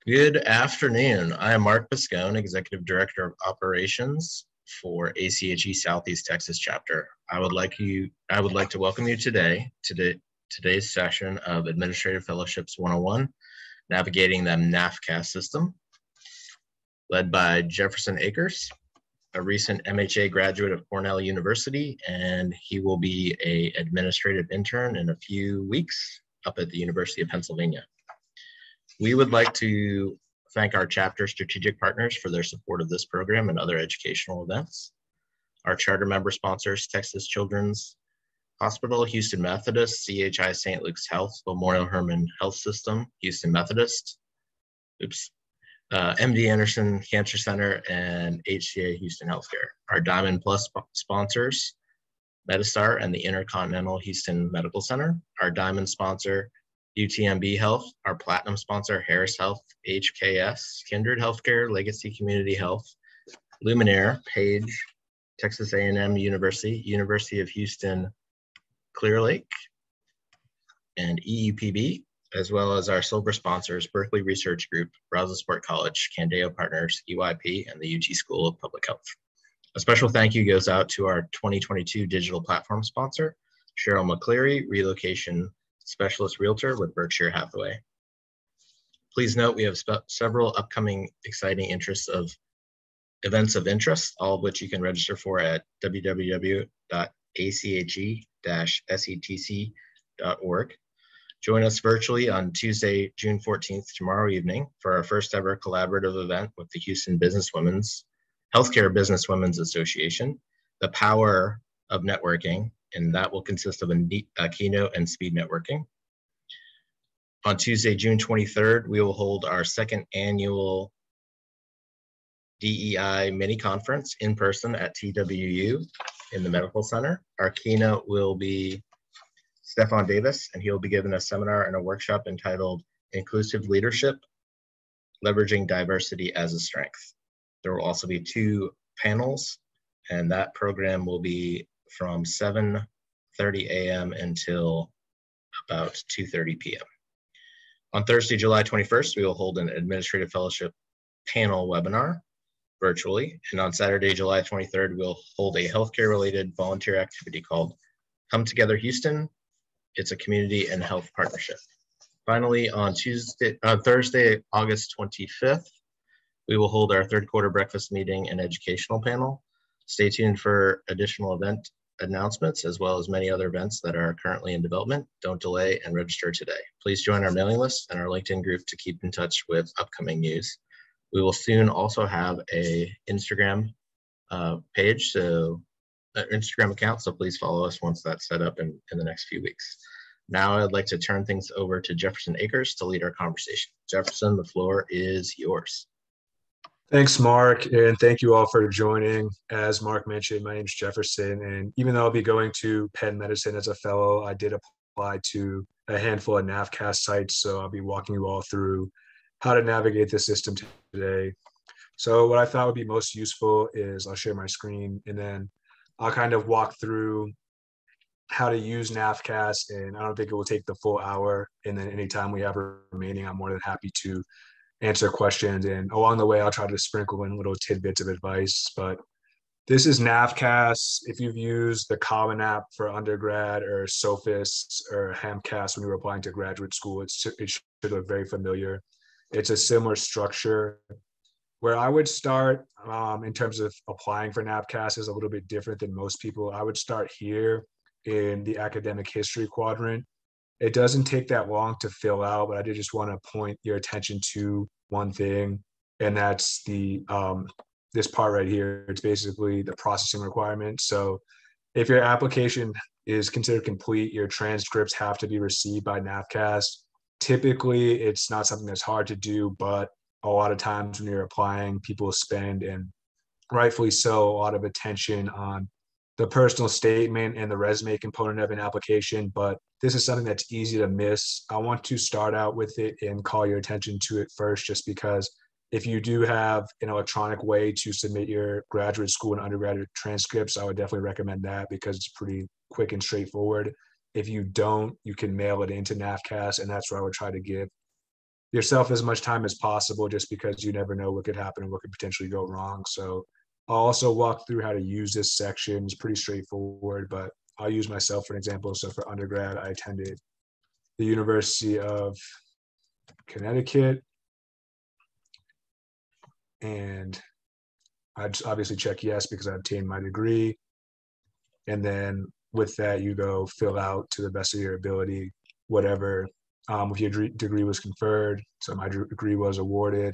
Good afternoon. I am Mark Piscone, Executive Director of Operations for ACHE Southeast Texas Chapter. I would like to welcome you to today's session of Administrative Fellowships 101, Navigating the NAFCAS System, led by Jefferson Akers, a recent MHA graduate of Cornell University, and he will be an administrative intern in a few weeks up at the University of Pennsylvania. We would like to thank our chapter strategic partners for their support of this program and other educational events. Our charter member sponsors, Texas Children's Hospital, Houston Methodist, CHI St. Luke's Health, Memorial Hermann Health System, Houston Methodist, MD Anderson Cancer Center, and HCA Houston Healthcare. Our Diamond Plus sponsors, Medistar and the Intercontinental Houston Medical Center. Our Diamond sponsor, UTMB Health. Our Platinum sponsor, Harris Health, HKS, Kindred Healthcare, Legacy Community Health, Luminaire, Page, Texas A&M University, University of Houston Clear Lake, and EUPB, as well as our silver sponsors, Berkeley Research Group, Brazosport College, Candeo Partners, EYP, and the UT School of Public Health. A special thank you goes out to our 2022 digital platform sponsor, Cheryl McCleary, Relocation Specialist Realtor with Berkshire Hathaway. Please note we have several upcoming exciting events of interest, all of which you can register for at www.ache-setc.org. Join us virtually on Tuesday, June 14th, tomorrow evening, for our first ever collaborative event with the Houston Healthcare Businesswomen's Association, The Power of Networking, and that will consist of a keynote and speed networking. On Tuesday, June 23rd, we will hold our second annual DEI mini conference in person at TWU in the Medical Center. Our keynote will be Stefan Davis, and he'll be giving a seminar and a workshop entitled Inclusive Leadership, Leveraging Diversity as a Strength. There will also be two panels, and that program will be from 7:30 a.m. until about 2:30 p.m. On Thursday, July 21st, we will hold an Administrative Fellowship panel webinar virtually. And on Saturday, July 23rd, we'll hold a healthcare-related volunteer activity called Come Together Houston. It's a community and health partnership. Finally, on Thursday, August 25th, we will hold our third quarter breakfast meeting and educational panel. Stay tuned for additional event announcements, as well as many other events that are currently in development. Don't delay and register today. Please join our mailing list and our LinkedIn group to keep in touch with upcoming news. We will soon also have a Instagram page, Instagram account, so please follow us once that's set up in the next few weeks. Now I'd like to turn things over to Jefferson Akers to lead our conversation. Jefferson, the floor is yours. Thanks, Mark, and thank you all for joining. As Mark mentioned, my name is Jefferson, and even though I'll be going to Penn Medicine as a fellow, I did apply to a handful of NAFCAS sites, so I'll be walking you all through how to navigate the system today. So what I thought would be most useful is I'll share my screen, and then I'll kind of walk through how to use NAFCAS, and I don't think it will take the full hour, and then anytime we have remaining, I'm more than happy to answer questions, and along the way I'll try to sprinkle in little tidbits of advice. But this is NAFCAS. If you've used the Common App for undergrad or Sophist or HAMCAS when you were applying to graduate school, it should look very familiar. It's a similar structure. Where I would start in terms of applying for NAFCAS is a little bit different than most people. I would start here in the academic history quadrant. It doesn't take that long to fill out, but I did just want to point your attention to one thing, and that's the this part right here. It's basically the processing requirement. So if your application is considered complete, your transcripts have to be received by NAFCAS. Typically, it's not something that's hard to do, but a lot of times when you're applying, people spend, and rightfully so, a lot of attention on the personal statement and the resume component of an application, but this is something that's easy to miss. I want to start out with it and call your attention to it first, just because if you do have an electronic way to submit your graduate school and undergraduate transcripts, I would definitely recommend that because it's pretty quick and straightforward. If you don't, you can mail it into NAFCAS, and that's where I would try to give yourself as much time as possible, just because you never know what could happen and what could potentially go wrong. So I'll also walk through how to use this section. It's pretty straightforward, but I'll use myself for an example. So for undergrad, I attended the University of Connecticut, and I just obviously check yes because I obtained my degree. And then with that, you go fill out to the best of your ability, whatever, if your degree was conferred. So my degree was awarded.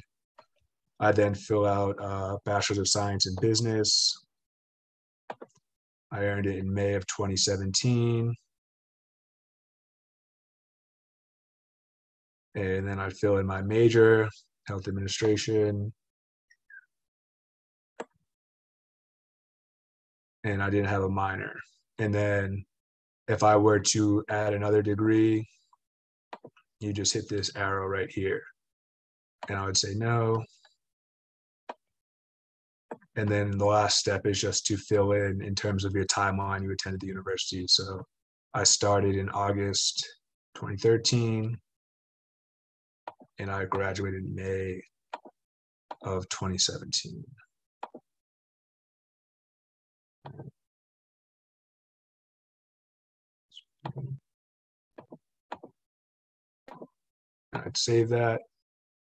I then fill out Bachelor's of Science in Business. I earned it in May of 2017. And then I'd fill in my major, health administration. And I didn't have a minor. And then if I were to add another degree, you just hit this arrow right here. And I would say no. And then the last step is just to fill in terms of your timeline you attended the university. So I started in August 2013, and I graduated in May of 2017. I'd save that.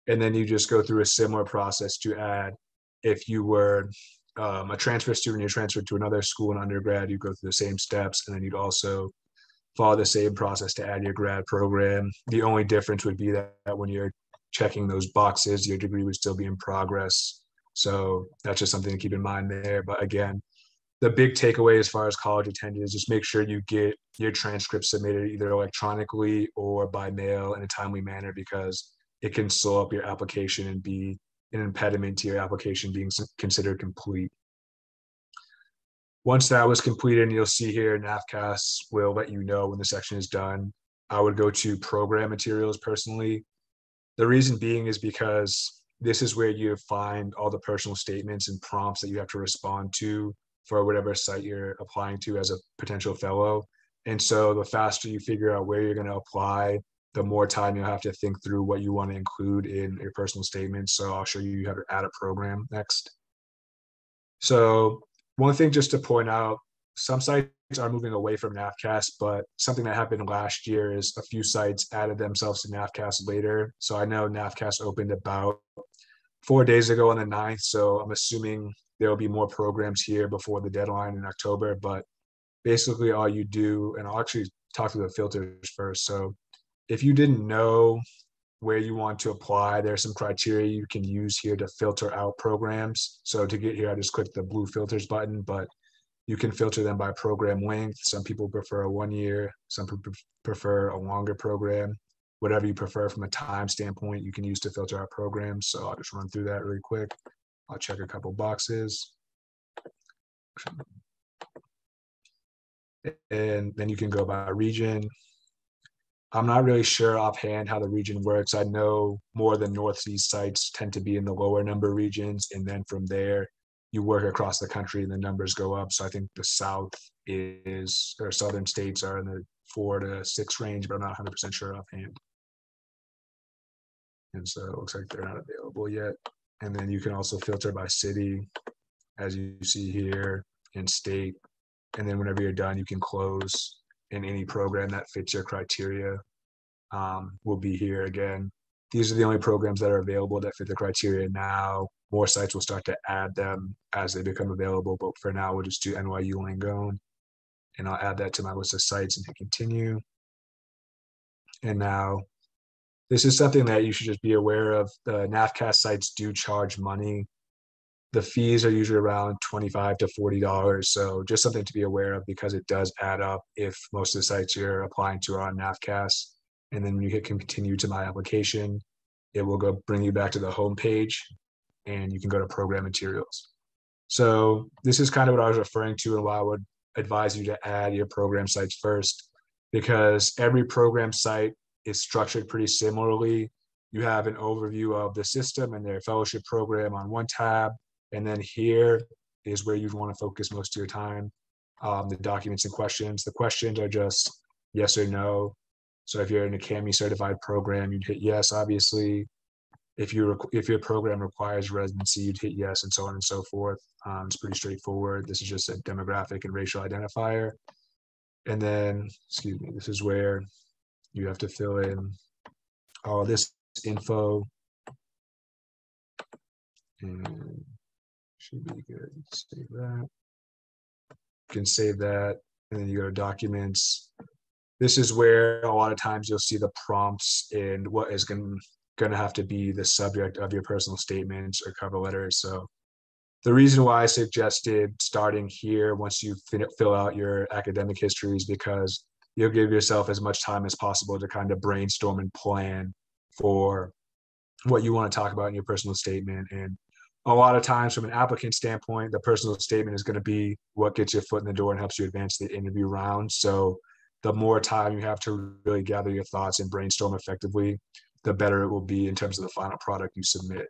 And then you just go through a similar process to add. If you were a transfer student, you transferred to another school in undergrad, you go through the same steps, and then you'd also follow the same process to add your grad program. The only difference would be that when you're checking those boxes, your degree would still be in progress. So that's just something to keep in mind there. But again, the big takeaway as far as college attendance is just make sure you get your transcript submitted either electronically or by mail in a timely manner, because it can slow up your application and be an impediment to your application being considered complete. Once that was completed, and you'll see here, NAFCAS will let you know when the section is done. I would go to program materials personally. The reason being is because this is where you find all the personal statements and prompts that you have to respond to for whatever site you're applying to as a potential fellow. And so the faster you figure out where you're going to apply, the more time you'll have to think through what you want to include in your personal statements. So I'll show you how to add a program next. So one thing just to point out, some sites are moving away from NAFCAS, but something that happened last year is a few sites added themselves to NAFCAS later. So I know NAFCAS opened about 4 days ago on the 9th. So I'm assuming there will be more programs here before the deadline in October. But basically all you do, and I'll actually talk through the filters first. So if you didn't know where you want to apply, there's some criteria you can use here to filter out programs. So to get here, I just click the blue filters button, but you can filter them by program length. Some people prefer a 1 year, some people prefer a longer program. Whatever you prefer from a time standpoint, you can use to filter out programs. So I'll just run through that really quick. I'll check a couple boxes. And then you can go by region. I'm not really sure offhand how the region works. I know more of the Northeast sites tend to be in the lower number regions. And then from there, you work across the country and the numbers go up. So I think the South is, or Southern states are in the 4 to 6 range, but I'm not 100% sure offhand. And so it looks like they're not available yet. And then you can also filter by city, as you see here, and state. And then whenever you're done, you can close, and any program that fits your criteria will be here again. These are the only programs that are available that fit the criteria now. More sites will start to add them as they become available, but for now, we'll just do NYU Langone. And I'll add that to my list of sites and hit continue. And now, this is something that you should just be aware of. The NAFCAS sites do charge money. The fees are usually around $25 to $40. So just something to be aware of, because it does add up if most of the sites you're applying to are on NAFCAS. And then when you hit continue to my application, it will go bring you back to the home page, and you can go to program materials. So this is kind of what I was referring to, and why I would advise you to add your program sites first, because every program site is structured pretty similarly. You have an overview of the system and their fellowship program on one tab. And then here is where you'd want to focus most of your time. The documents and questions. The questions are just yes or no. So if you're in a CAMI certified program, you'd hit yes, obviously. If your program requires residency, you'd hit yes, and so on and so forth. It's pretty straightforward. This is just a demographic and racial identifier. And then, excuse me, this is where you have to fill in all this info. And should be good. Save that. You can save that, and then you go to documents. This is where a lot of times you'll see the prompts and what is going to have to be the subject of your personal statements or cover letters. So the reason why I suggested starting here once you fill out your academic history is because you'll give yourself as much time as possible to kind of brainstorm and plan for what you want to talk about in your personal statement. And a lot of times from an applicant standpoint, the personal statement is going to be what gets your foot in the door and helps you advance the interview round. So the more time you have to really gather your thoughts and brainstorm effectively, the better it will be in terms of the final product you submit.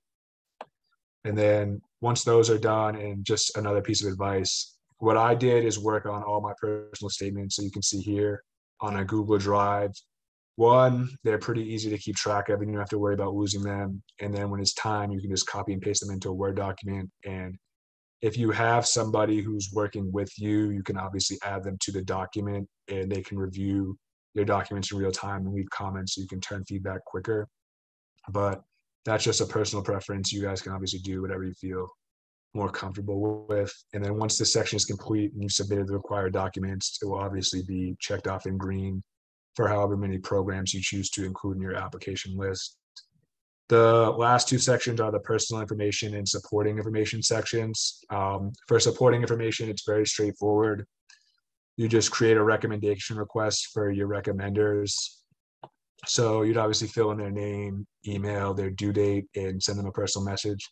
And then once those are done, and just another piece of advice, what I did is work on all my personal statements. So you can see here on a Google Drive. One, they're pretty easy to keep track of and you don't have to worry about losing them. And then when it's time, you can just copy and paste them into a Word document. And if you have somebody who's working with you, you can obviously add them to the document and they can review your documents in real time and leave comments so you can turn feedback quicker. But that's just a personal preference. You guys can obviously do whatever you feel more comfortable with. And then once the section is complete and you've submitted the required documents, it will obviously be checked off in green for however many programs you choose to include in your application list. The last two sections are the personal information and supporting information sections. For supporting information, it's very straightforward. You just create a recommendation request for your recommenders. So you'd obviously fill in their name, email, their due date, and send them a personal message.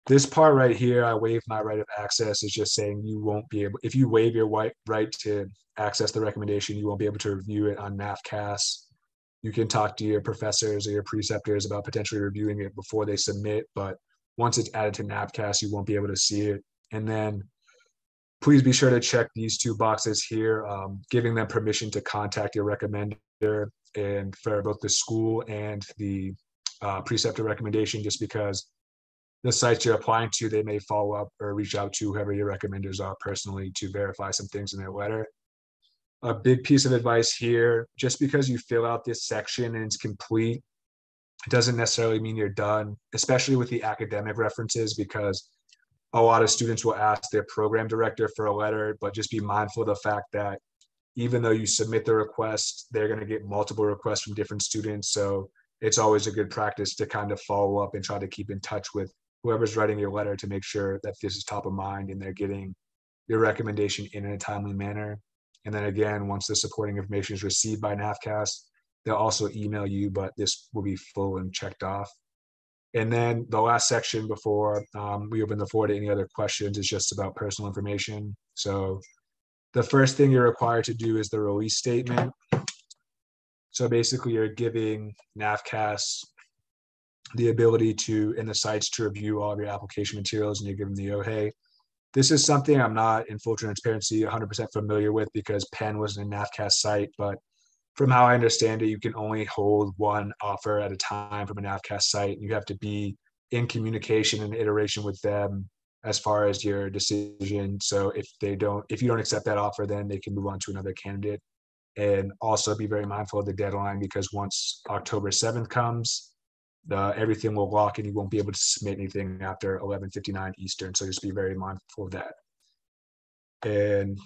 This part right here, I waive my right of access, is just saying you won't be able, if you waive your right to access the recommendation, you won't be able to review it on NAFCAS. You can talk to your professors or your preceptors about potentially reviewing it before they submit, but once it's added to NAFCAS, you won't be able to see it. And then please be sure to check these two boxes here, giving them permission to contact your recommender, and for both the school and the preceptor recommendation, just because the sites you're applying to, they may follow up or reach out to whoever your recommenders are personally to verify some things in their letter. A big piece of advice here, just because you fill out this section and it's complete, it doesn't necessarily mean you're done, especially with the academic references, because a lot of students will ask their program director for a letter, but just be mindful of the fact that even though you submit the request, they're going to get multiple requests from different students. So it's always a good practice to kind of follow up and try to keep in touch with whoever's writing your letter to make sure that this is top of mind and they're getting your recommendation in a timely manner. And then again, once the supporting information is received by NAFCAS, they'll also email you, but this will be full and checked off. And then the last section before we open the floor to any other questions is just about personal information. So the first thing you're required to do is the release statement. So basically you're giving NAFCAS the ability to, and the sites to review all of your application materials, and you're giving the hey. This is something I'm not, in full transparency, 100% familiar with because Penn was a NAFCAS site, but from how I understand it, you can only hold one offer at a time from a NAFCAS site. You have to be in communication and iteration with them as far as your decision. So if you don't accept that offer, then they can move on to another candidate. And also be very mindful of the deadline, because once October 7th comes, everything will lock and you won't be able to submit anything after 11:59 Eastern. So just be very mindful of that. And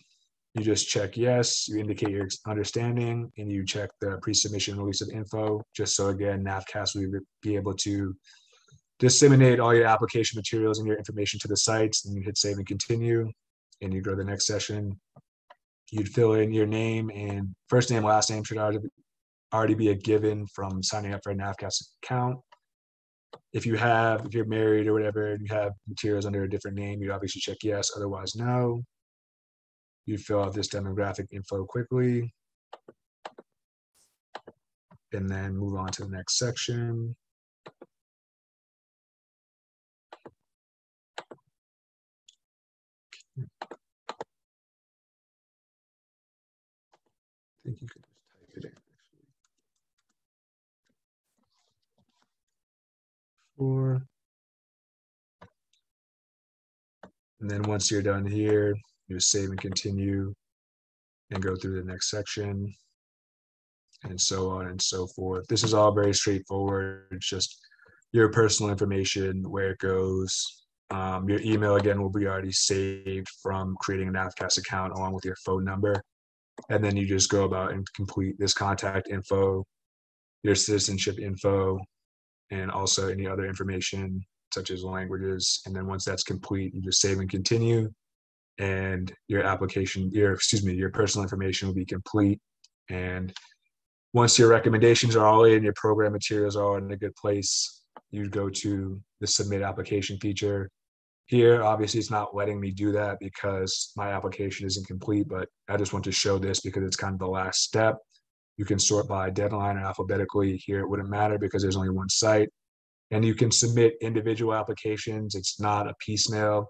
you just check yes, you indicate your understanding, and you check the pre-submission release of info, just so again, NAFCAS will be able to disseminate all your application materials and your information to the sites. And you hit save and continue, and you go to the next session. You'd fill in your name, and first name, last name should already be a given from signing up for a NAFCAS account. If you're married or whatever, and you have materials under a different name, you obviously check yes, otherwise no. You fill out this demographic info quickly, and then move on to the next section. I think you could just type it in. 4. And then once you're done here, you just save and continue and go through the next section and so on and so forth. This is all very straightforward. It's just your personal information, where it goes. Your email, again, will be already saved from creating a NAFCAS account along with your phone number. And then you just go about and complete this contact info, your citizenship info, and also any other information such as languages. And then once that's complete, you just save and continue, and your personal information will be complete. And once your recommendations are all in, your program materials are all in a good place, you go to the submit application feature. Here, obviously, it's not letting me do that because my application isn't complete, but I just want to show this because it's kind of the last step. You can sort by deadline or alphabetically. Here, it wouldn't matter because there's only one site. And you can submit individual applications. It's not a piecemeal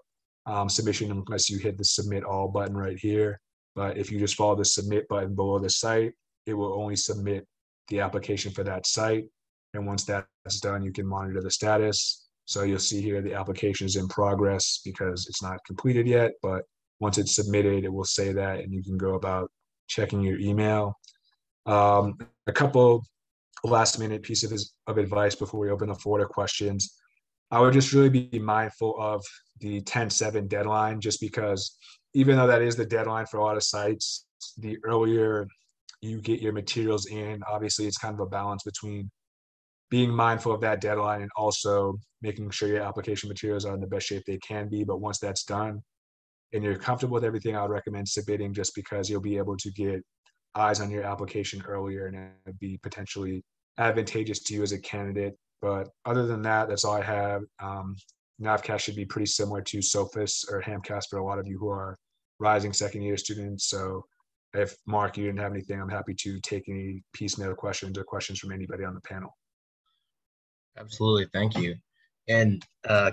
submission unless you hit the submit all button right here. But if you just follow the submit button below the site, it will only submit the application for that site. And once that's done, you can monitor the status. So you'll see here the application is in progress because it's not completed yet. But once it's submitted, it will say that, and you can go about checking your email. A couple last minute pieces of advice before we open the floor to questions. I would just really be mindful of the 10/7 deadline, just because even though that is the deadline for a lot of sites, the earlier you get your materials in, obviously it's kind of a balance between being mindful of that deadline and also making sure your application materials are in the best shape they can be. But once that's done and you're comfortable with everything, I would recommend submitting, just because you'll be able to get eyes on your application earlier and it'd be potentially advantageous to you as a candidate. But other than that, that's all I have. NAFCAS should be pretty similar to SOFIS or HAMCAS for a lot of you who are rising second year students. So if Mark, you didn't have anything, I'm happy to take any piecemeal questions or questions from anybody on the panel. Absolutely, thank you. And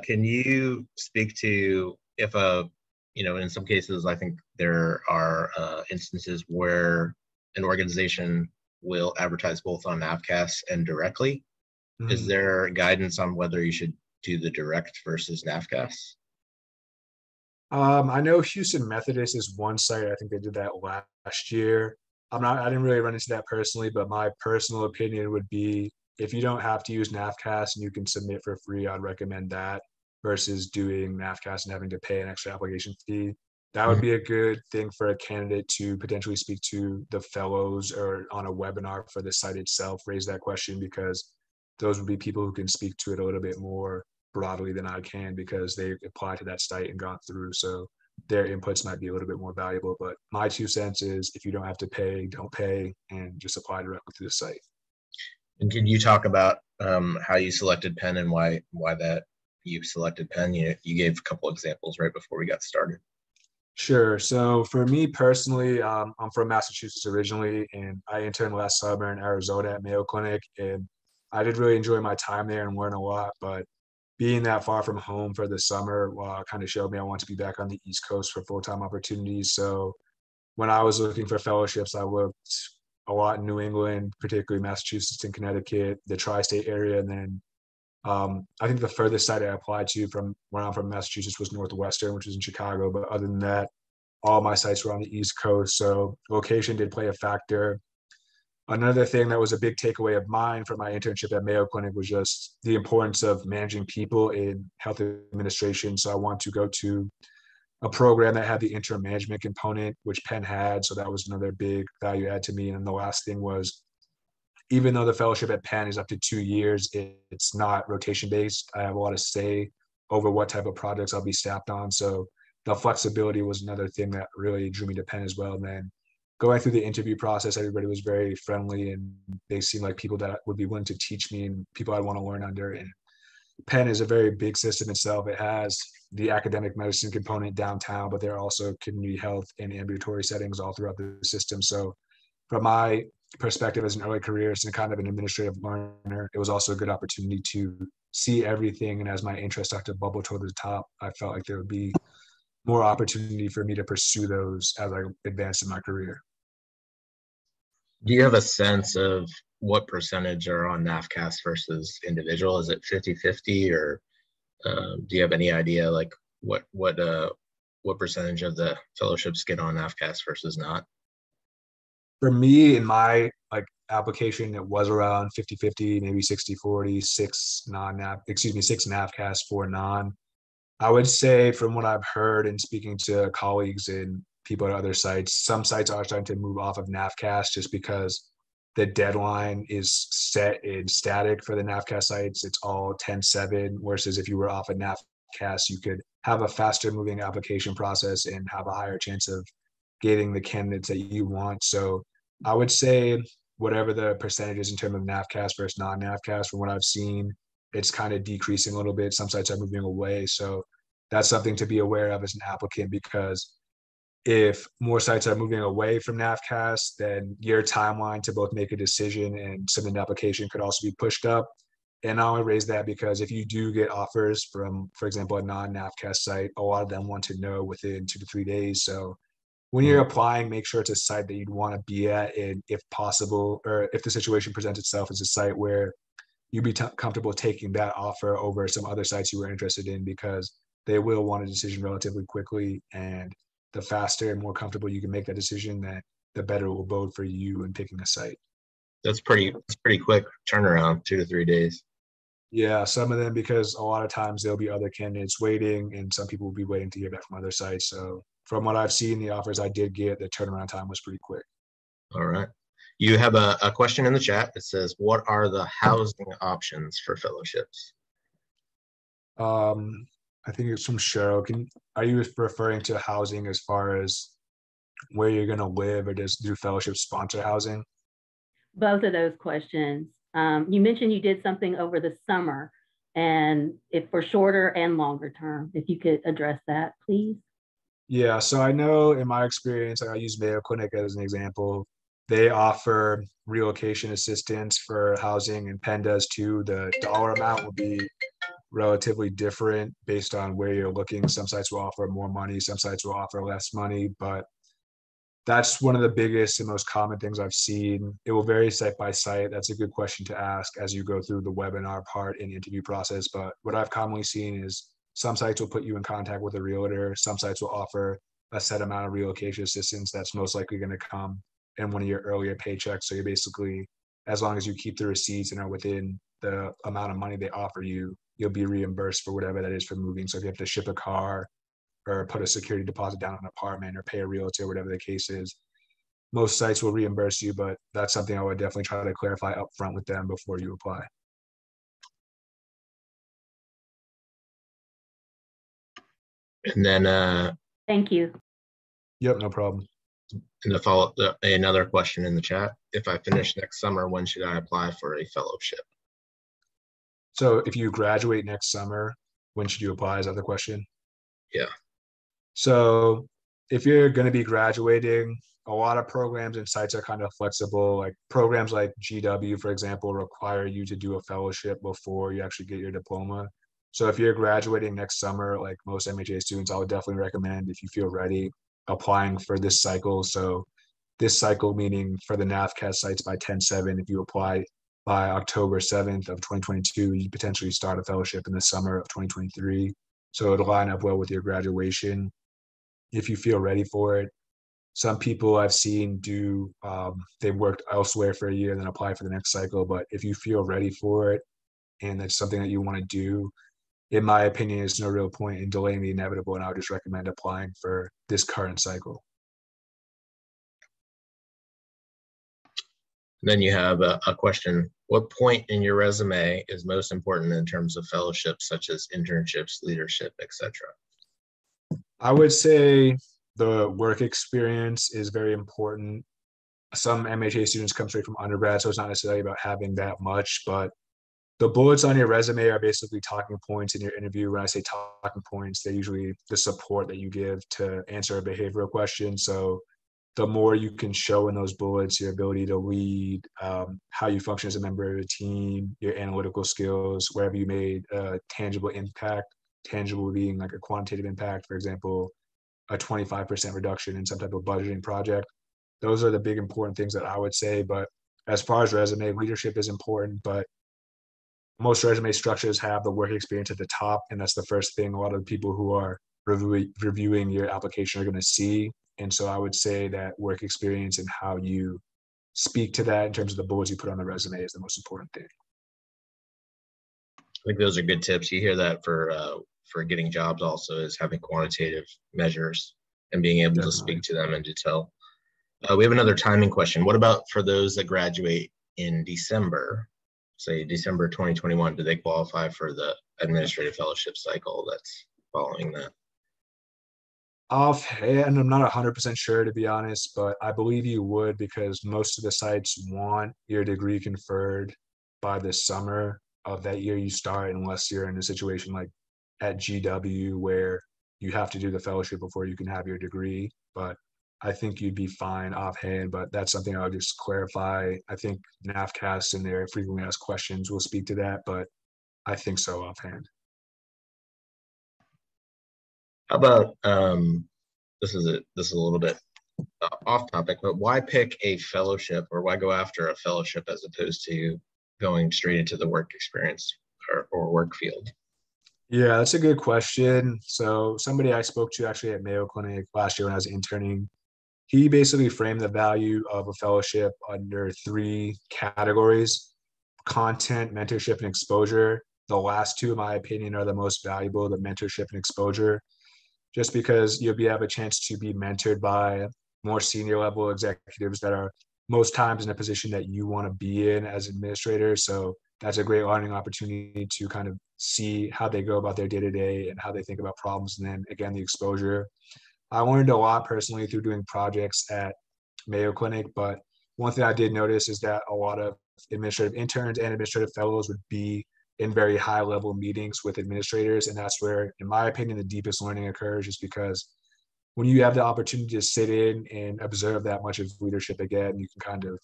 can you speak to if in some cases, I think there are instances where an organization will advertise both on NAFCAS and directly. Mm-hmm. Is there guidance on whether you should do the direct versus NAFCAS? I know Houston Methodist is one site. I think they did that last year. I didn't really run into that personally, but my personal opinion would be, if you don't have to use NAFCAS and you can submit for free, I'd recommend that versus doing NAFCAS and having to pay an extra application fee. That would be a good thing for a candidate to potentially speak to the fellows or on a webinar for the site itself, raise that question, because those would be people who can speak to it a little bit more broadly than I can, because they applied to that site and gone through. So their inputs might be a little bit more valuable. But my 2 cents is, if you don't have to pay, don't pay, and just apply directly to the site. And can you talk about how you selected Penn and why that you selected Penn? You gave a couple examples right before we got started. Sure. So for me personally, I'm from Massachusetts originally, and I interned last summer in Arizona at Mayo Clinic, and I did really enjoy my time there and learn a lot. But being that far from home for the summer kind of showed me I want to be back on the East Coast for full-time opportunities. So when I was looking for fellowships, I looked a lot in New England, particularly Massachusetts and Connecticut, the tri-state area. And then I think the furthest site I applied to from where I'm from, Massachusetts, was Northwestern, which is in Chicago. But other than that, all my sites were on the East Coast. So location did play a factor. Another thing that was a big takeaway of mine from my internship at Mayo Clinic was just the importance of managing people in health administration. So I want to go to a program that had the interim management component, which Penn had. So that was another big value add to me. And then the last thing was, even though the fellowship at Penn is up to 2 years, it's not rotation based. I have a lot of say over what type of projects I'll be staffed on. So the flexibility was another thing that really drew me to Penn as well. And then going through the interview process, everybody was very friendly, and they seemed like people that would be willing to teach me and people I'd want to learn under. And Penn is a very big system itself. It has the academic medicine component downtown, but there are also community health and ambulatory settings all throughout the system. So from my perspective as an early careerist and kind of an administrative learner, it was also a good opportunity to see everything. And as my interest started to bubble toward the top, I felt like there would be more opportunity for me to pursue those as I advanced in my career. Do you have a sense of what percentage are on NAFCAS versus individual? Is it 50-50, or do you have any idea like what percentage of the fellowships get on NAFCAS versus not? For me, in my like application, it was around 50-50, maybe 60-40, six NAFCAS, four non. I would say from what I've heard and speaking to colleagues and people at other sites, some sites are starting to move off of NAFCAS just because the deadline is set in static for the NAFCAS sites. It's all 10/7, versus if you were off of NAFCAS, you could have a faster moving application process and have a higher chance of getting the candidates that you want. So I would say whatever the percentage is in terms of NAFCAS versus non-NAFCAS, from what I've seen, it's kind of decreasing a little bit. Some sites are moving away. So that's something to be aware of as an applicant, because if more sites are moving away from NAFCAS, then your timeline to both make a decision and submit an application could also be pushed up. And I only raise that because if you do get offers from, for example, a non-NAFCAS site, a lot of them want to know within 2 to 3 days. So when you're applying, make sure it's a site that you'd want to be at, and if possible, or if the situation presents itself as a site where you'd be comfortable taking that offer over some other sites you were interested in, because they will want a decision relatively quickly. And the faster and more comfortable you can make that decision, that the better it will bode for you in picking a site. That's pretty quick turnaround, 2 to 3 days. Yeah, some of them, because a lot of times there'll be other candidates waiting, and some people will be waiting to hear back from other sites. So from what I've seen, the offers I did get, the turnaround time was pretty quick. All right. You have a question in the chat. It says, what are the housing options for fellowships? I think it's from Cheryl. Are you referring to housing as far as where you're going to live, or does do fellowship sponsor housing? Both of those questions. You mentioned you did something over the summer, and if for shorter and longer term, if you could address that, please. Yeah, so I know in my experience, I use Mayo Clinic as an example. They offer relocation assistance for housing, and Penn does too. The dollar amount will be relatively different based on where you're looking. Some sites will offer more money, some sites will offer less money, but that's one of the biggest and most common things I've seen. It will vary site by site. That's a good question to ask as you go through the webinar part and interview process. But what I've commonly seen is some sites will put you in contact with a realtor. Some sites will offer a set amount of relocation assistance that's most likely going to come in one of your earlier paychecks. So you're basically, as long as you keep the receipts and are within the amount of money they offer you, you'll be reimbursed for whatever that is for moving. So if you have to ship a car or put a security deposit down on an apartment or pay a realtor, whatever the case is, most sites will reimburse you, but that's something I would definitely try to clarify up front with them before you apply. And then Thank you. Yep, no problem. and the follow another question in the chat. If I finish next summer, when should I apply for a fellowship? So if you graduate next summer, when should you apply? Is that the question? Yeah. So if you're going to be graduating, a lot of programs and sites are kind of flexible. Like programs like GW, for example, require you to do a fellowship before you actually get your diploma. So if you're graduating next summer, like most MHA students, I would definitely recommend, if you feel ready, applying for this cycle. So this cycle meaning for the NAFCAS sites by 10/7, if you apply by October 7th of 2022, you potentially start a fellowship in the summer of 2023. So it'll line up well with your graduation if you feel ready for it. Some people I've seen do, they've worked elsewhere for a year and then apply for the next cycle. But if you feel ready for it and that's something that you want to do, in my opinion, there's no real point in delaying the inevitable. And I would just recommend applying for this current cycle. Then you have a question. What point in your resume is most important in terms of fellowships, such as internships, leadership, etc.? I would say the work experience is very important. Some MHA students come straight from undergrad, so it's not necessarily about having that much, but the bullets on your resume are basically talking points in your interview. When I say talking points, they're usually the support that you give to answer a behavioral question. So the more you can show in those bullets, your ability to lead, how you function as a member of a team, your analytical skills, wherever you made a tangible impact, tangible being like a quantitative impact, for example, a 25% reduction in some type of budgeting project. Those are the big important things that I would say. But as far as resume, leadership is important, but most resume structures have the work experience at the top, and that's the first thing a lot of people who are reviewing your application are going to see. And so I would say that work experience and how you speak to that in terms of the bullets you put on the resume is the most important thing. I think those are good tips. You hear that for getting jobs also, is having quantitative measures and being able to speak to them in detail. We have another timing question. What about for those that graduate in December, say December 2021, do they qualify for the administrative fellowship cycle that's following that? Offhand, I'm not 100% sure, to be honest, but I believe you would, because most of the sites want your degree conferred by the summer of that year you start, unless you're in a situation like at GW where you have to do the fellowship before you can have your degree. But I think you'd be fine offhand, but that's something I would just clarify. I think NAFCAS in their frequently asked questions will speak to that, but I think so offhand. How about this is a little bit off topic, but why pick a fellowship, or why go after a fellowship as opposed to going straight into the work experience or work field? Yeah, that's a good question. So somebody I spoke to actually at Mayo Clinic last year when I was interning, he basically framed the value of a fellowship under 3 categories: content, mentorship, and exposure. The last 2, in my opinion, are the most valuable, the mentorship and exposure, just because you'll have a chance to be mentored by more senior level executives that are most times in a position that you want to be in as administrators. So that's a great learning opportunity to kind of see how they go about their day-to-day and how they think about problems. And then again, the exposure. I learned a lot personally through doing projects at Mayo Clinic, but one thing I did notice is that a lot of administrative interns and administrative fellows would be in very high level meetings with administrators. And that's where, in my opinion, the deepest learning occurs, just because when you have the opportunity to sit in and observe that much of leadership again, you can kind of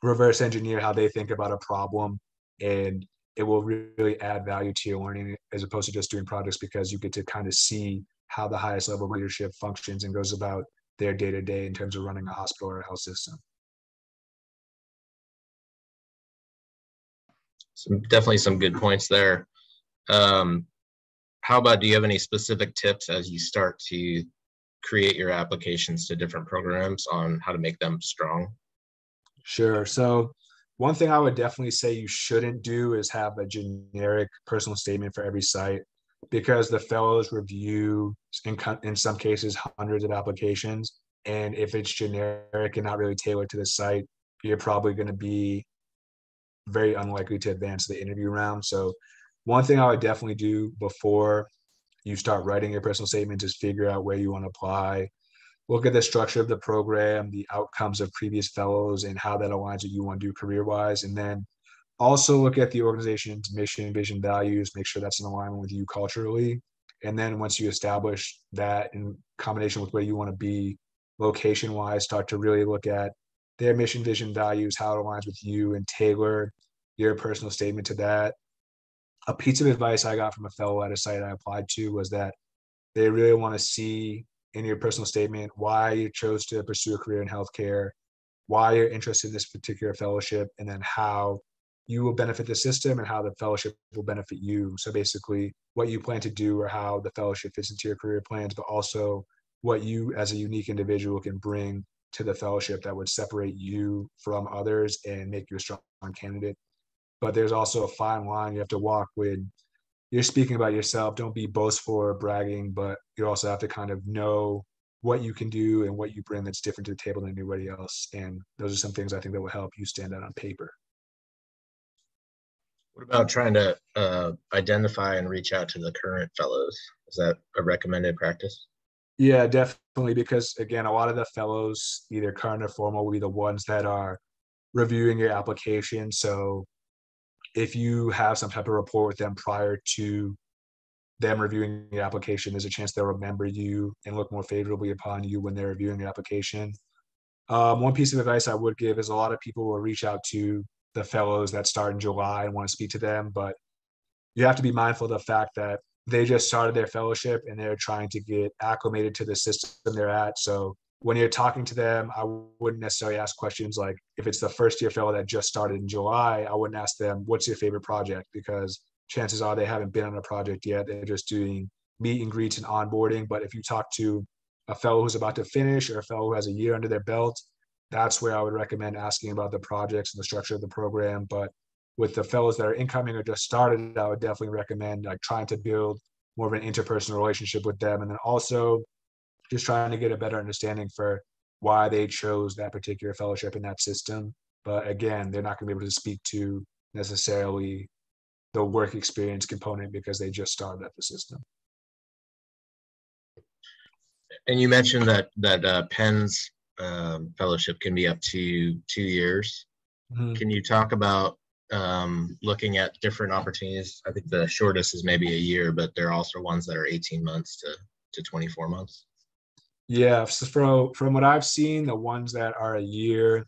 reverse engineer how they think about a problem, and it will really add value to your learning as opposed to just doing projects, because you get to kind of see how the highest level leadership functions and goes about their day-to-day in terms of running a hospital or a health system. Definitely some good points there. How about, do you have any specific tips as you start to create your applications to different programs on how to make them strong? Sure. So one thing I would definitely say you shouldn't do is have a generic personal statement for every site, because the fellows review, in some cases, hundreds of applications. And if it's generic and not really tailored to the site, you're probably going to be very unlikely to advance the interview round. So one thing I would definitely do before you start writing your personal statement is figure out where you want to apply. Look at the structure of the program, the outcomes of previous fellows, and how that aligns with what you want to do career-wise. And then also look at the organization's mission, vision, values, make sure that's in alignment with you culturally. And then once you establish that in combination with where you want to be location-wise, start to really look at their mission, vision, values, how it aligns with you, and tailor your personal statement to that. A piece of advice I got from a fellow at a site I applied to was that they really want to see in your personal statement why you chose to pursue a career in healthcare, why you're interested in this particular fellowship, and then how you will benefit the system and how the fellowship will benefit you. So basically what you plan to do or how the fellowship fits into your career plans, but also what you as a unique individual can bring to the fellowship that would separate you from others and make you a strong candidate. But there's also a fine line you have to walk when you're speaking about yourself. Don't be boastful or bragging, but you also have to kind of know what you can do and what you bring that's different to the table than anybody else. And those are some things I think that will help you stand out on paper. What about trying to identify and reach out to the current fellows? Is that a recommended practice? Yeah, definitely. Because again, a lot of the fellows, either current or formal, will be the ones that are reviewing your application. So if you have some type of rapport with them prior to them reviewing your application, there's a chance they'll remember you and look more favorably upon you when they're reviewing your application. One piece of advice I would give is a lot of people will reach out to the fellows that start in July and want to speak to them, but you have to be mindful of the fact that they just started their fellowship and they're trying to get acclimated to the system they're at. So when you're talking to them, I wouldn't necessarily ask questions like, if it's the first year fellow that just started in July, I wouldn't ask them, what's your favorite project? Because chances are they haven't been on a project yet. They're just doing meet and greets and onboarding. But if you talk to a fellow who's about to finish or a fellow who has a year under their belt, that's where I would recommend asking about the projects and the structure of the program. But with the fellows that are incoming or just started, I would definitely recommend like trying to build more of an interpersonal relationship with them. And then also just trying to get a better understanding for why they chose that particular fellowship in that system. But again, they're not going to be able to speak to necessarily the work experience component because they just started at the system. And you mentioned that Penn's fellowship can be up to 2 years. Mm-hmm. Can you talk about looking at different opportunities? I think the shortest is maybe a year, but there are also ones that are 18 months to 24 months. Yeah, so from what I've seen, the ones that are a year,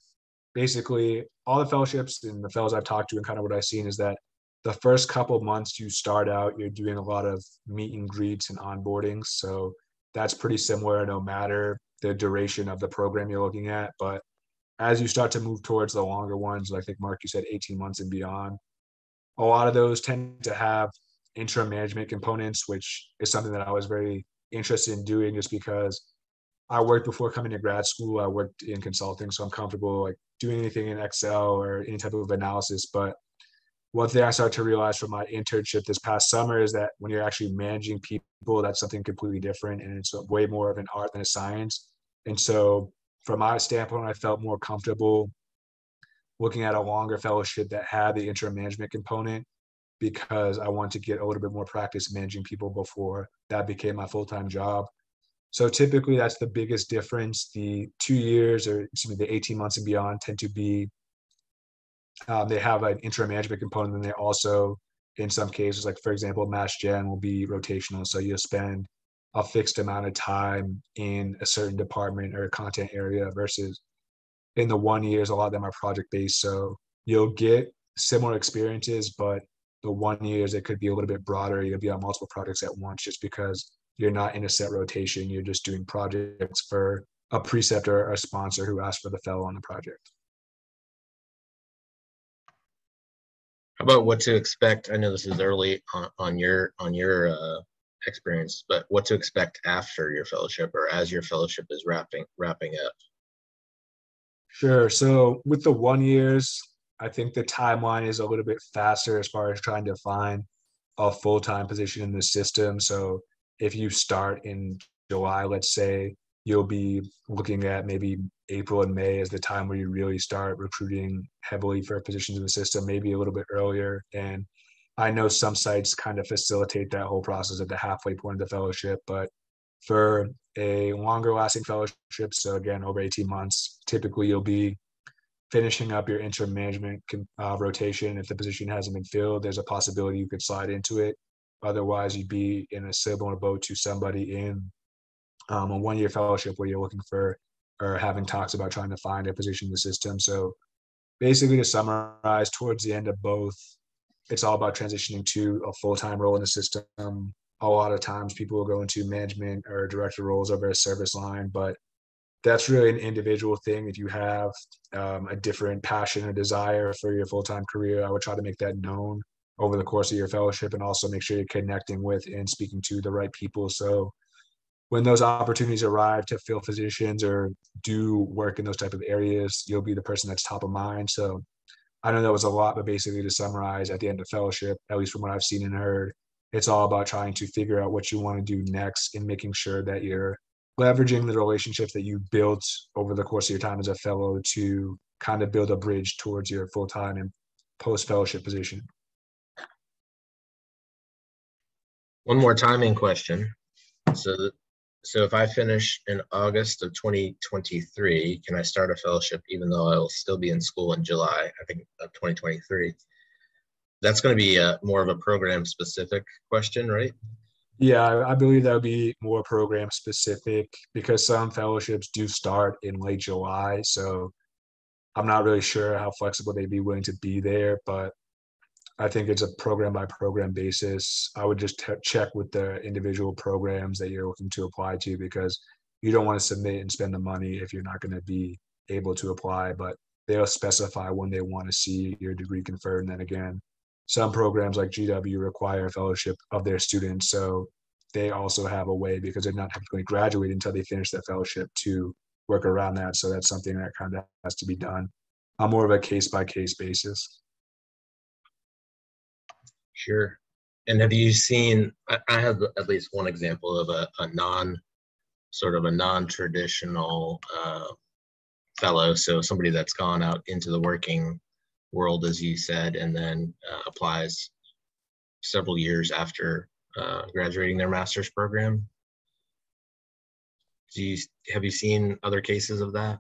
basically all the fellowships and the fellows I've talked to and kind of what I've seen is that the first couple of months you start out, you're doing a lot of meet and greets and onboardings. So that's pretty similar no matter the duration of the program you're looking at. But as you start to move towards the longer ones, like I think Mark, you said 18 months and beyond, a lot of those tend to have interim management components, which is something that I was very interested in doing just because I worked before coming to grad school. I worked in consulting, so I'm comfortable like doing anything in Excel or any type of analysis. But one thing I started to realize from my internship this past summer is that when you're actually managing people, that's something completely different, and it's way more of an art than a science. And so from my standpoint, I felt more comfortable looking at a longer fellowship that had the interim management component because I wanted to get a little bit more practice managing people before that became my full-time job. So typically that's the biggest difference. The 2 years or the 18 months and beyond tend to be, they have an interim management component, and they also, in some cases, like for example, Mass Gen will be rotational. So you'll spend a fixed amount of time in a certain department or content area versus in the 1 years, a lot of them are project-based. So you'll get similar experiences, but the 1 years, it could be a little bit broader. You'll be on multiple projects at once just because you're not in a set rotation. You're just doing projects for a preceptor or a sponsor who asked for the fellow on the project. How about what to expect? I know this is early on your experience, but what to expect after your fellowship or as your fellowship is wrapping up? Sure. So with the 1 years, I think the timeline is a little bit faster as far as trying to find a full-time position in the system. So if you start in July, let's say, you'll be looking at maybe April and May as the time where you really start recruiting heavily for positions in the system, maybe a little bit earlier. And I know some sites kind of facilitate that whole process at the halfway point of the fellowship, but for a longer lasting fellowship, so again, over 18 months, typically you'll be finishing up your interim management rotation. If the position hasn't been filled, there's a possibility you could slide into it. Otherwise, you'd be in a similar boat to somebody in a 1 year fellowship where you're looking for or having talks about trying to find a position in the system. So basically, to summarize, towards the end of both, it's all about transitioning to a full-time role in the system. A lot of times people will go into management or director roles over a service line, but that's really an individual thing. If you have a different passion or desire for your full-time career, I would try to make that known over the course of your fellowship, and also make sure you're connecting with and speaking to the right people. So when those opportunities arrive to fill positions or do work in those type of areas, you'll be the person that's top of mind. So I know that was a lot, but basically to summarize, at the end of fellowship, at least from what I've seen and heard, it's all about trying to figure out what you want to do next and making sure that you're leveraging the relationships that you built over the course of your time as a fellow to kind of build a bridge towards your full-time and post-fellowship position. One more timing question. So if I finish in August of 2023, can I start a fellowship even though I will still be in school in July, I think, of 2023? That's going to be more of a program specific question, right? Yeah, I believe that would be more program specific because some fellowships do start in late July. So I'm not really sure how flexible they'd be willing to be there, but I think it's a program by program basis. I would just check with the individual programs that you're looking to apply to, because you don't want to submit and spend the money if you're not going to be able to apply, but they'll specify when they want to see your degree conferred. And then again, some programs like GW require a fellowship of their students. So they also have a way, because they're not technically graduating until they finish their fellowship, to work around that. So that's something that kind of has to be done on more of a case-by-case basis. Sure. And have you seen, I have at least one example of a non-traditional fellow. So somebody that's gone out into the working world, as you said, and then applies several years after graduating their master's program. Have you seen other cases of that?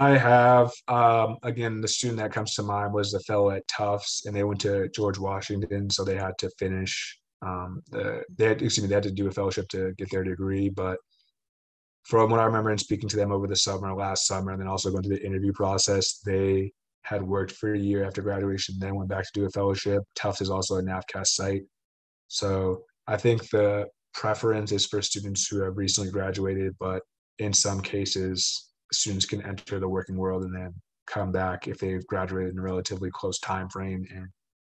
I have. Again, the student that comes to mind was the fellow at Tufts, and they went to George Washington, so they had to finish. They had to do a fellowship to get their degree. But from what I remember in speaking to them over the summer, last summer, and then also going through the interview process, they had worked for a year after graduation, then went back to do a fellowship. Tufts is also a NAFCAS site, so I think the preference is for students who have recently graduated, but in some cases, students can enter the working world and then come back if they've graduated in a relatively close time frame and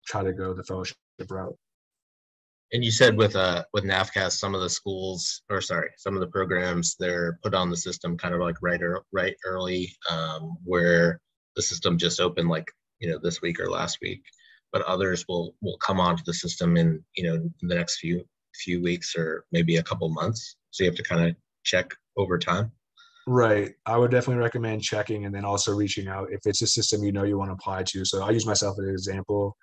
try to go the fellowship route. And you said with NAFCAS, some of the programs, they're put on the system kind of like right early, where the system just opened like, this week or last week, but others will come onto the system in, the next few weeks or maybe a couple months. So you have to kind of check over time. Right. I would definitely recommend checking and then also reaching out if it's a system you want to apply to. So I use myself as an example.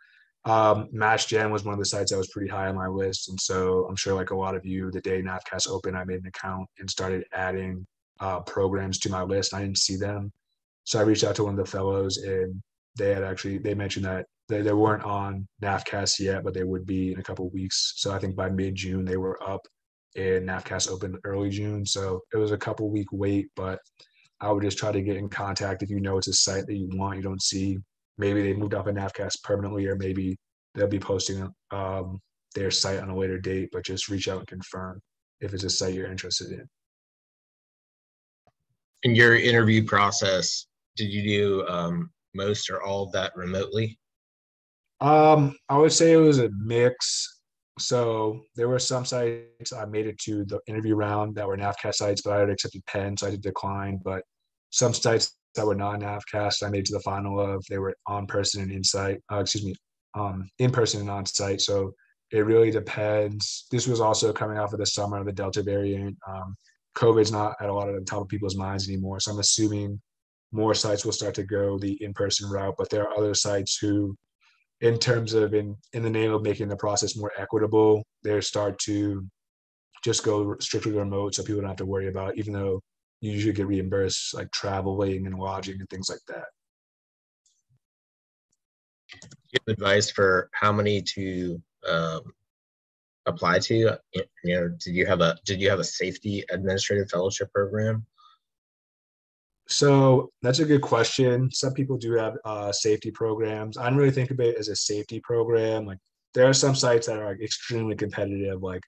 MassGen was one of the sites that was pretty high on my list. And so I'm sure like a lot of you, the day NAFCAS opened, I made an account and started adding programs to my list. I didn't see them. So I reached out to one of the fellows, and they mentioned that they weren't on NAFCAS yet, but they would be in a couple of weeks. So I think by mid-June they were up, and NAFCAS opened early June. So it was a couple week wait, but I would just try to get in contact if it's a site that you don't see. Maybe they moved off of NAFCAS permanently, or maybe they'll be posting their site on a later date, but just reach out and confirm if it's a site you're interested in. In your interview process, did you do most or all of that remotely? I would say it was a mix. So there were some sites I made it to the interview round that were NAFCAS sites, but I had accepted Penn, so I had to decline. But some sites that were non-NAFCAS I made to the final of. They were in person and in person and on site. So it really depends. This was also coming off of the summer of the Delta variant. COVID's not at a lot of the top of people's minds anymore. So I'm assuming more sites will start to go the in-person route, but there are other sites who, in terms of in the name of making the process more equitable, they start to just go strictly remote, so people don't have to worry about, even though you usually get reimbursed like traveling and lodging and things like that. Do you have advice for how many to apply to? Did you have a safety administrative fellowship program? So that's a good question. Some people do have safety programs. I don't really think of it as a safety program. Like there are some sites that are like extremely competitive. Like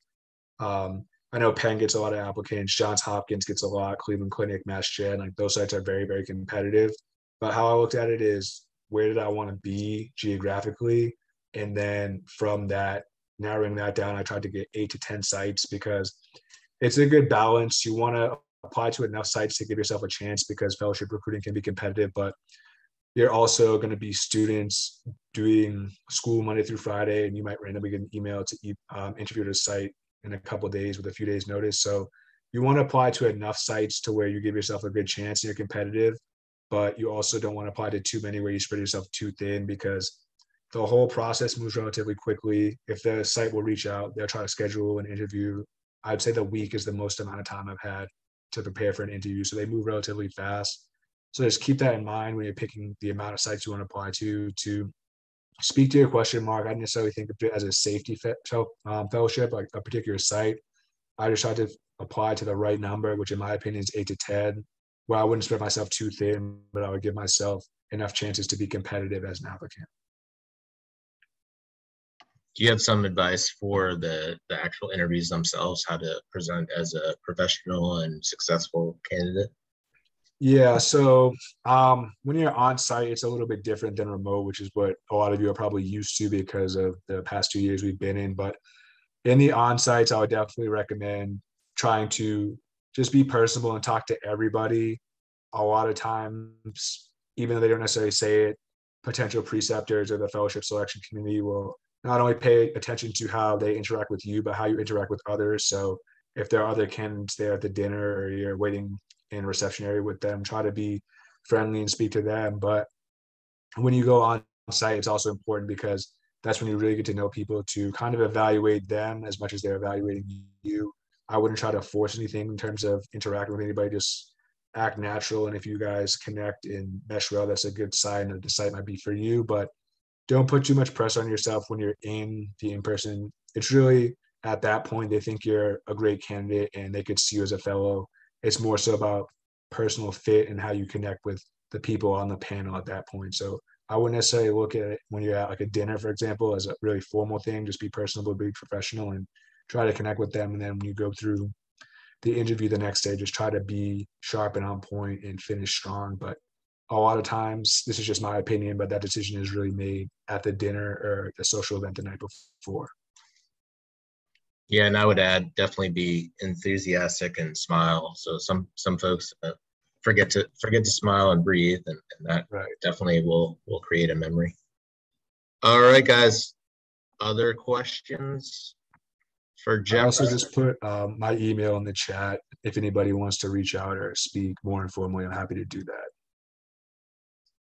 I know Penn gets a lot of applicants. Johns Hopkins gets a lot. Cleveland Clinic, MassGen, like those sites are very, very competitive. But how I looked at it is, where did I want to be geographically? And then from that, narrowing that down, I tried to get 8 to 10 sites, because it's a good balance. You want to apply to enough sites to give yourself a chance, because fellowship recruiting can be competitive, but you're also going to be students doing school Monday through Friday, and you might randomly get an email to interview at a site in a couple of days with a few days notice. So you want to apply to enough sites to where you give yourself a good chance and you're competitive, but you also don't want to apply to too many where you spread yourself too thin, because the whole process moves relatively quickly. If the site will reach out, they'll try to schedule an interview. I'd say the week is the most amount of time I've had to prepare for an interview. So they move relatively fast. So just keep that in mind when you're picking the amount of sites you want to apply to. To speak to your question, Mark, I didn't necessarily think of it as a safety fellowship, like a particular site. I just tried to apply to the right number, which in my opinion is 8 to 10, where I wouldn't spread myself too thin, but I would give myself enough chances to be competitive as an applicant. Do you have some advice for the actual interviews themselves, how to present as a professional and successful candidate? Yeah, so when you're on site, it's a little bit different than remote, which is what a lot of you are probably used to because of the past 2 years we've been in. But in the on sites, I would definitely recommend trying to just be personable and talk to everybody. A lot of times, even though they don't necessarily say it, potential preceptors or the fellowship selection community will not only pay attention to how they interact with you, but how you interact with others. So if there are other candidates there at the dinner or you're waiting in reception area with them, try to be friendly and speak to them. But when you go on site, it's also important because that's when you really get to know people to kind of evaluate them as much as they're evaluating you. I wouldn't try to force anything in terms of interacting with anybody, just act natural. And if you guys connect and mesh well, that's a good sign that the site might be for you. But don't put too much pressure on yourself when you're in the in-person. It's really at that point, they think you're a great candidate and they could see you as a fellow. It's more so about personal fit and how you connect with the people on the panel at that point. So I wouldn't necessarily look at it when you're at like a dinner, for example, as a really formal thing. Just be personable, be professional, and try to connect with them. And then when you go through the interview the next day, just try to be sharp and on point and finish strong. But a lot of times, this is just my opinion, but that decision is really made at the dinner or the social event the night before. Yeah, and I would add definitely be enthusiastic and smile. So some folks forget to smile and breathe, and that definitely will create a memory. All right, guys. Other questions for Jeff? I also just put my email in the chat. If anybody wants to reach out or speak more informally, I'm happy to do that.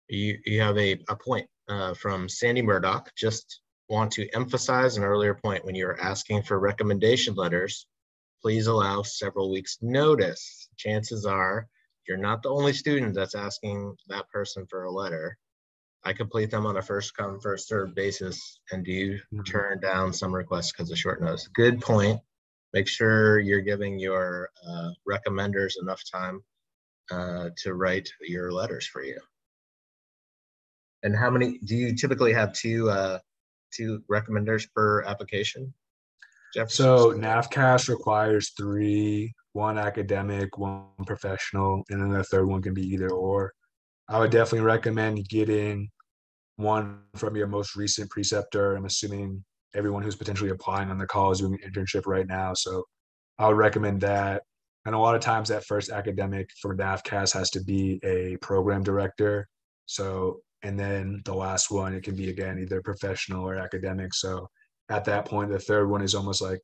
You have a point from Sandy Murdoch. Just want to emphasize an earlier point when you're asking for recommendation letters, please allow several weeks notice. Chances are you're not the only student that's asking that person for a letter. I complete them on a first come, first served basis and do turn down some requests because of short notice. Good point. Make sure you're giving your recommenders enough time to write your letters for you. And how many, do you typically have two recommenders per application? Jefferson? So NAFCAS requires 3, 1 academic, 1 professional, and then the third one can be either or. I would definitely recommend getting one from your most recent preceptor. I'm assuming everyone who's potentially applying on the call is doing an internship right now. So I would recommend that. And a lot of times that first academic for NAFCAS has to be a program director. So, and then the last one, it can be, again, either professional or academic. So at that point, the third one is almost like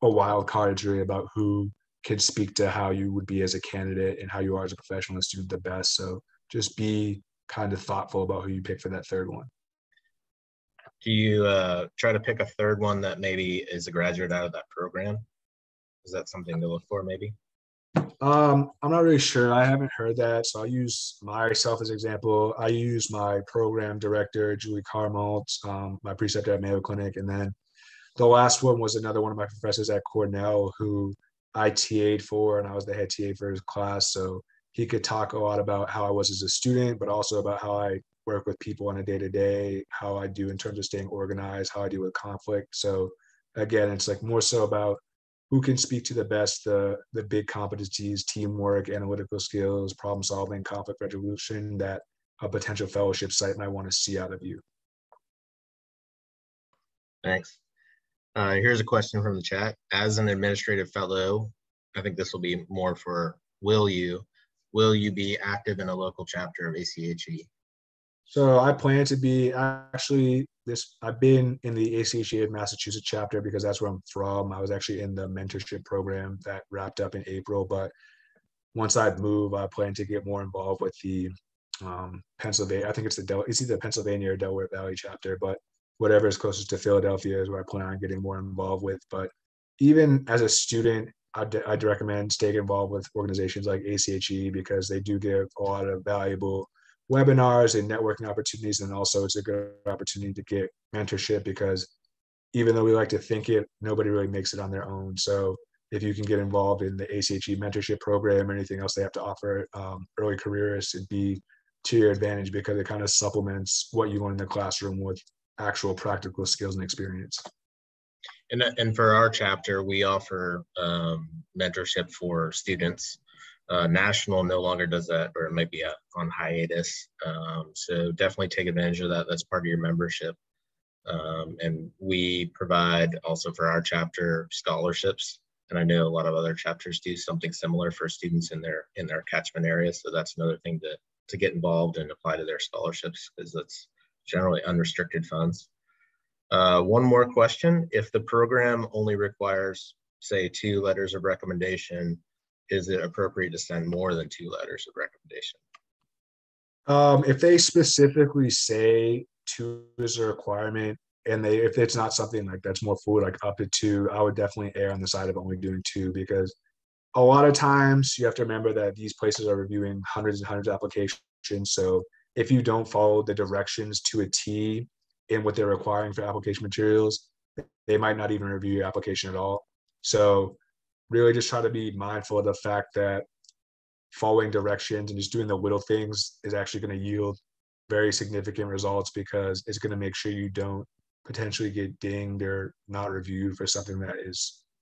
a wild card. It's really about who can speak to how you would be as a candidate and how you are as a professional and student the best. So just be kind of thoughtful about who you pick for that third one. Do you try to pick a third one that maybe is a graduate out of that program? Is that something to look for maybe? I'm not really sure. I haven't heard that. So I'll use myself as an example. I use my program director, Julie Carmalt, my preceptor at Mayo Clinic. And then the last one was another one of my professors at Cornell who I TA'd for, and I was the head TA for his class. So he could talk a lot about how I was as a student, but also about how I work with people on a day-to-day, how I do in terms of staying organized, how I deal with conflict. So again, it's like more so about who can speak to the best, the big competencies, teamwork, analytical skills, problem solving, conflict resolution that a potential fellowship site might want to see out of you. Thanks. Here's a question from the chat. As an administrative fellow, I think this will be more for will you be active in a local chapter of ACHE? So I plan to be actually I've been in the ACHE Massachusetts chapter because that's where I'm from. I was actually in the mentorship program that wrapped up in April, but once I move, I plan to get more involved with the Pennsylvania. I think it's either Pennsylvania or Delaware Valley chapter, but whatever is closest to Philadelphia is where I plan on getting more involved with. But even as a student, I'd recommend staying involved with organizations like ACHE because they do give a lot of valuable webinars and networking opportunities. And also it's a good opportunity to get mentorship because even though we like to think it, nobody really makes it on their own. So if you can get involved in the ACHE mentorship program or anything else they have to offer early careerists, it'd be to your advantage because it kind of supplements what you learn in the classroom with actual practical skills and experience. And for our chapter, we offer mentorship for students. National no longer does that, or it might be on hiatus. So definitely take advantage of that. That's part of your membership. And we provide also for our chapter scholarships. And I know a lot of other chapters do something similar for students in their catchment area. So that's another thing to get involved and apply to their scholarships, because that's generally unrestricted funds. One more question. If the program only requires, say, 2 letters of recommendation, is it appropriate to send more than 2 letters of recommendation? If they specifically say 2 is a requirement, and if it's not something like that's more fluid, like up to 2, I would definitely err on the side of only doing 2, because a lot of times you have to remember that these places are reviewing hundreds and hundreds of applications. So if you don't follow the directions to a T in what they're requiring for application materials, they might not even review your application at all. So really just try to be mindful of the fact that following directions and just doing the little things is actually going to yield very significant results, because it's going to make sure you don't potentially get dinged or not reviewed for something that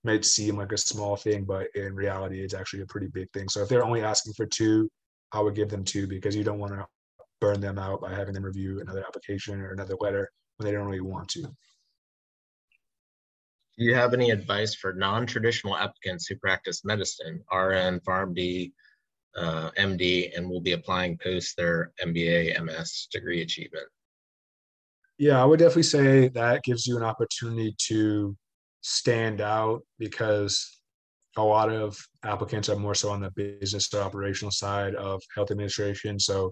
might seem like a small thing, but in reality, it's actually a pretty big thing. So if they're only asking for 2, I would give them 2, because you don't want to burn them out by having them review another application or another letter when they don't really want to. Do you have any advice for non-traditional applicants who practice medicine, RN, PharmD, MD, and will be applying post their MBA, MS degree achievement? Yeah, I would definitely say that gives you an opportunity to stand out, because a lot of applicants are more so on the business or operational side of health administration. So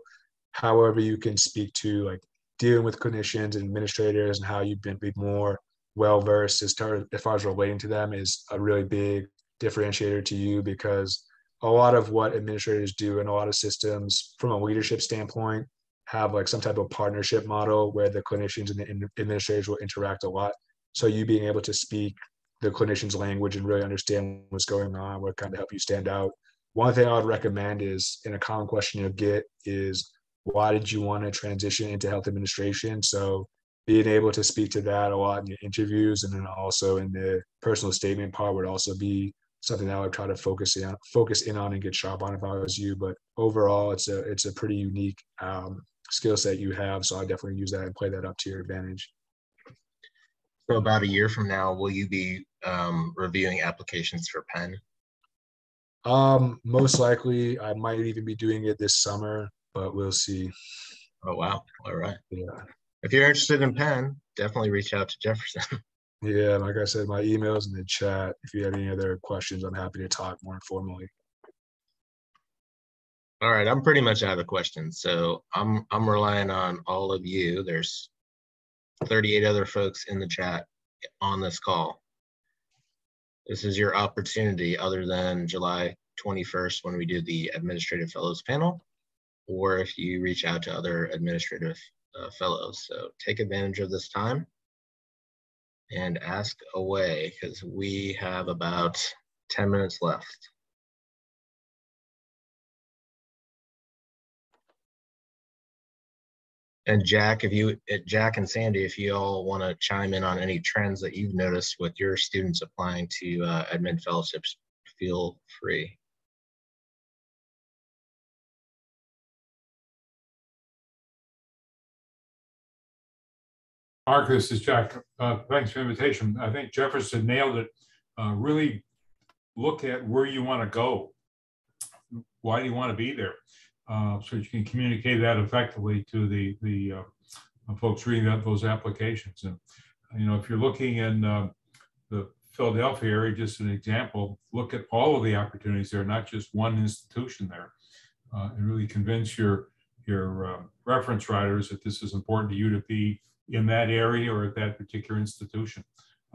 however you can speak to like dealing with clinicians and administrators and how you've been more well-versed as far as relating to them is a really big differentiator to you, because a lot of what administrators do and a lot of systems from a leadership standpoint have like some type of partnership model where the clinicians and the administrators will interact a lot. So you being able to speak the clinician's language and really understand what's going on will kind of help you stand out. One thing I would recommend is, in a common question you'll get is, why did you want to transition into health administration? So being able to speak to that a lot in your interviews, and then also in the personal statement part would also be something that I would try to focus in on and get sharp on if I was you. But overall, it's a pretty unique skill set you have. So I definitely use that and play that up to your advantage. So about a year from now, will you be reviewing applications for Penn? Most likely, I might even be doing it this summer, but we'll see. Oh, wow. All right. Yeah. If you're interested in Penn, definitely reach out to Jefferson. Yeah, like I said, my email's in the chat. If you have any other questions, I'm happy to talk more informally. All right, I'm pretty much out of questions, so I'm relying on all of you. There's 38 other folks in the chat on this call. This is your opportunity, other than July 21st when we do the Administrative Fellows panel, or if you reach out to other administrative fellows. So take advantage of this time and ask away, because we have about 10 minutes left. And Jack and Sandy, if you all want to chime in on any trends that you've noticed with your students applying to admin fellowships, feel free. Mark, this is Jack. Thanks for the invitation. I think Jefferson nailed it. Really look at where you want to go. Why do you want to be there? So you can communicate that effectively to the folks reading those applications. And if you're looking in the Philadelphia area, just an example, look at all of the opportunities there, not just one institution there, and really convince your reference writers that this is important to you to be in that area or at that particular institution.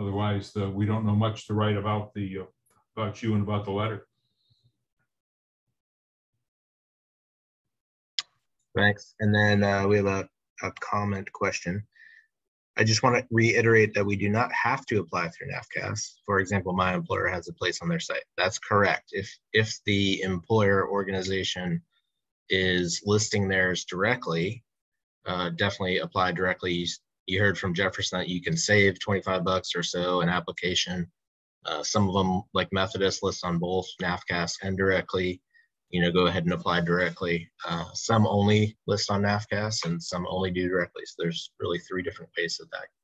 Otherwise, we don't know much to write about you and about the letter. Thanks. And then we have a comment question. I just want to reiterate that we do not have to apply through NAFCAS. For example, my employer has a place on their site. That's correct. If the employer organization is listing theirs directly, definitely apply directly. You heard from Jefferson that you can save 25 bucks or so an application. Some of them, like Methodist, list on both NAFCAS and directly. Go ahead and apply directly. Some only list on NAFCAS and some only do directly. So there's really 3 different ways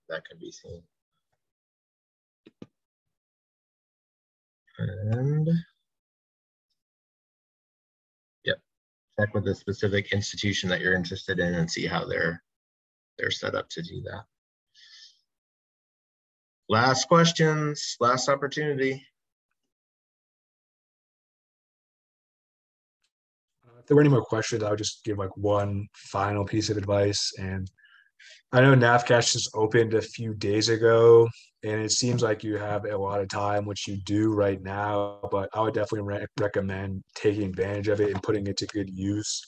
that can be seen. And yep, check with the specific institution that you're interested in and see how they're set up to do that. Last questions, last opportunity. If there were any more questions, I would just give like one final piece of advice. And I know NAFCAS just opened a few days ago, and it seems like you have a lot of time, which you do right now, but I would definitely recommend taking advantage of it and putting it to good use.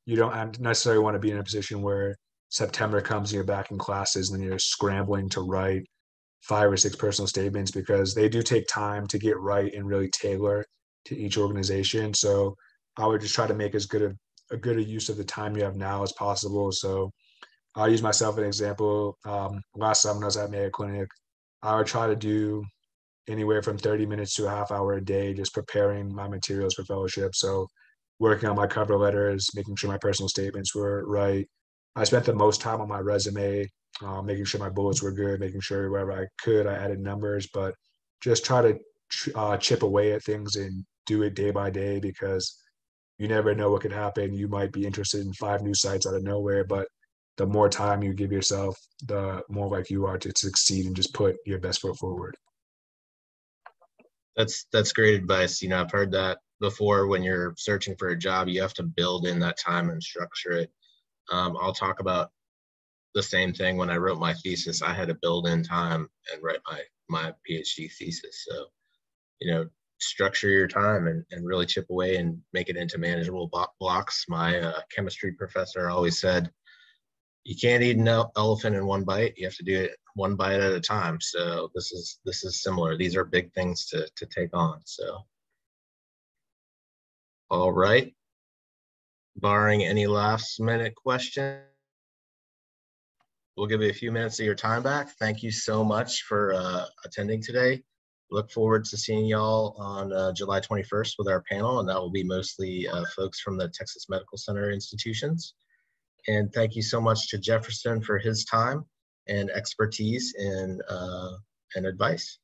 You don't necessarily want to be in a position where September comes and you're back in classes and then you're scrambling to write 5 or 6 personal statements, because they do take time to get right and really tailor to each organization. So I would just try to make as good a use of the time you have now as possible. So I'll use myself as an example. Last summer when I was at Mayo Clinic, I would try to do anywhere from 30 minutes to a half hour a day, just preparing my materials for fellowship. So working on my cover letters, making sure my personal statements were right. I spent the most time on my resume, making sure my bullets were good, making sure wherever I could, I added numbers, but just try to chip away at things and do it day by day, because you never know what could happen. You might be interested in 5 new sites out of nowhere, but the more time you give yourself, the more likely you are to succeed and just put your best foot forward. That's great advice. I've heard that before. When you're searching for a job, you have to build in that time and structure it. I'll talk about the same thing. When I wrote my thesis, I had to build in time and write my PhD thesis. So, structure your time and really chip away and make it into manageable blocks. My chemistry professor always said, you can't eat an elephant in one bite. You have to do it one bite at a time. So this is similar. These are big things to take on. So, all right. Barring any last minute questions, we'll give you a few minutes of your time back. Thank you so much for attending today. Look forward to seeing y'all on July 21st with our panel, and that will be mostly folks from the Texas Medical Center institutions. And thank you so much to Jefferson for his time and expertise and advice.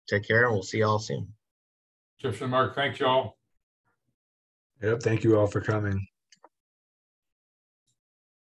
Take care, and we'll see y'all soon. Jefferson, Mark, thank y'all. Yep, thank you all for coming.